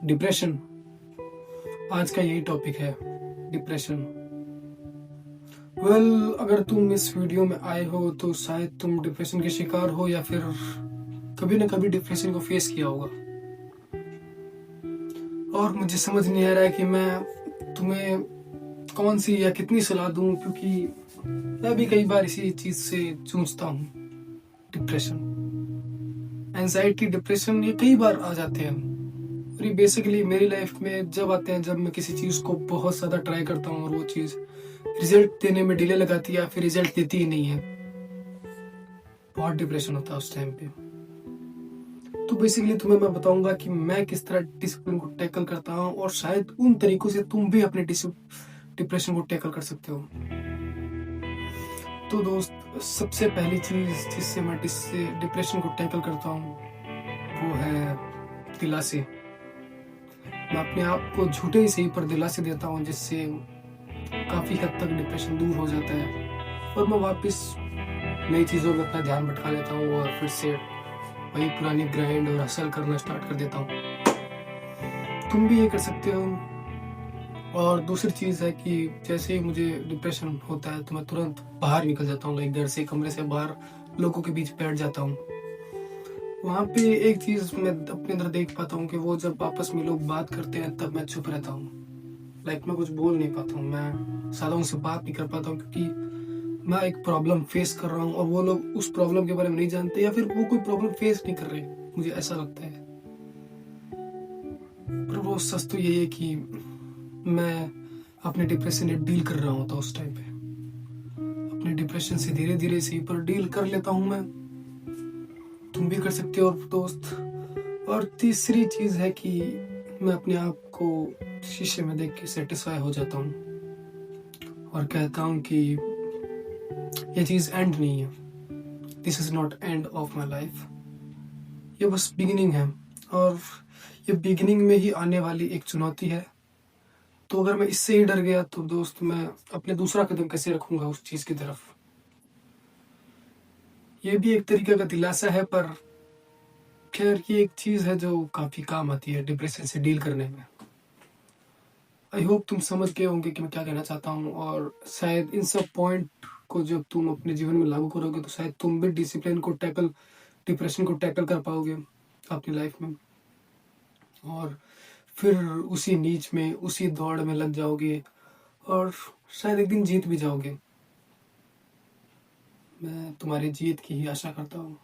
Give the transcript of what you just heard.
Depression आज का यही टॉपिक है, डिप्रेशन। अगर तुम इस वीडियो में आए हो तो शायद तुम डिप्रेशन के शिकार हो या फिर कभी ना कभी डिप्रेशन को फेस किया होगा। और मुझे समझ नहीं आ रहा है कि मैं तुम्हें कौन सी या कितनी सलाह दूं, क्योंकि मैं भी कई बार इसी चीज से जूझता हूँ। डिप्रेशन, एंजाइटी, डिप्रेशन ये कई बार आ जाते हैं और ये बेसिकली मेरी लाइफ में जब आते हैं जब मैं किसी चीज़ को बहुत ज़्यादा ट्राई करता हूँ और वो चीज़ रिजल्ट देने में डिले लगाती है या फिर रिजल्ट देती ही नहीं है। बहुत डिप्रेशन होता है उस टाइम पे। तो बेसिकली तुम्हें मैं बताऊंगा कि मैं किस तरह डिसिप्लिन को टैकल करता हूँ और शायद उन तरीकों से तुम भी अपने डिप्रेशन को टैकल कर सकते हो। तो दोस्त, सबसे पहली चीज़ जिससे मैं डिप्रेशन को टैकल करता हूँ वो है दिलासे। मैं अपने आप को झूठे ही सही पर दिलासे देता हूँ, जिससे काफ़ी हद तक डिप्रेशन दूर हो जाता है और मैं वापस नई चीज़ों में अपना ध्यान भटका लेता हूँ और फिर से वही पुरानी ग्राइंड और हसल करना स्टार्ट कर देता हूँ। तुम भी ये कर सकते हो। और दूसरी चीज़ है कि जैसे ही मुझे डिप्रेशन होता है तो मैं तुरंत बाहर निकल जाता हूँ, लाइक घर से, कमरे से बाहर लोगों के बीच बैठ जाता हूँ। वहाँ पे एक चीज़ मैं अपने अंदर देख पाता हूँ कि वो जब आपस में लोग बात करते हैं तब मैं चुप रहता हूँ। लाइक मैं कुछ बोल नहीं पाता हूँ, मैं ज़्यादा उनसे बात नहीं कर पाता हूँ, क्योंकि मैं एक प्रॉब्लम फेस कर रहा हूँ और वो लोग उस प्रॉब्लम के बारे में नहीं जानते या फिर वो कोई प्रॉब्लम फेस नहीं कर रहे, मुझे ऐसा लगता है। पर वो सच तो यही है कि मैं अपने डिप्रेशन से डील कर रहा होता उस टाइम पे। अपने डिप्रेशन से धीरे धीरे से पर डील कर लेता हूँ मैं। तुम भी कर सकते हो दोस्त। और तीसरी चीज़ है कि मैं अपने आप को शीशे में देख के सेटिस्फाई हो जाता हूँ और कहता हूँ कि ये चीज़ एंड नहीं है, this is not end of my life, ये बस बिगिनिंग है और ये बिगिनिंग में ही आने वाली एक चुनौती है। तो अगर मैं इससे ही डर गया तो दोस्त, मैं अपने दूसरा कदम कैसे रखूँगा उस चीज़ की तरफ। ये भी एक तरीके का दिलासा है, पर खैर ये एक चीज़ है जो काफ़ी काम आती है डिप्रेशन से डील करने में। आई होप तुम समझ गए होंगे कि मैं क्या कहना चाहता हूँ, और शायद इन सब पॉइंट को जब तुम अपने जीवन में लागू करोगे तो शायद तुम भी डिप्रेशन को टैकल कर पाओगे अपनी लाइफ में, और फिर उसी नीच में, उसी दौड़ में लग जाओगे और शायद एक दिन जीत भी जाओगे। मैं तुम्हारी जीत की ही आशा करता हूँ।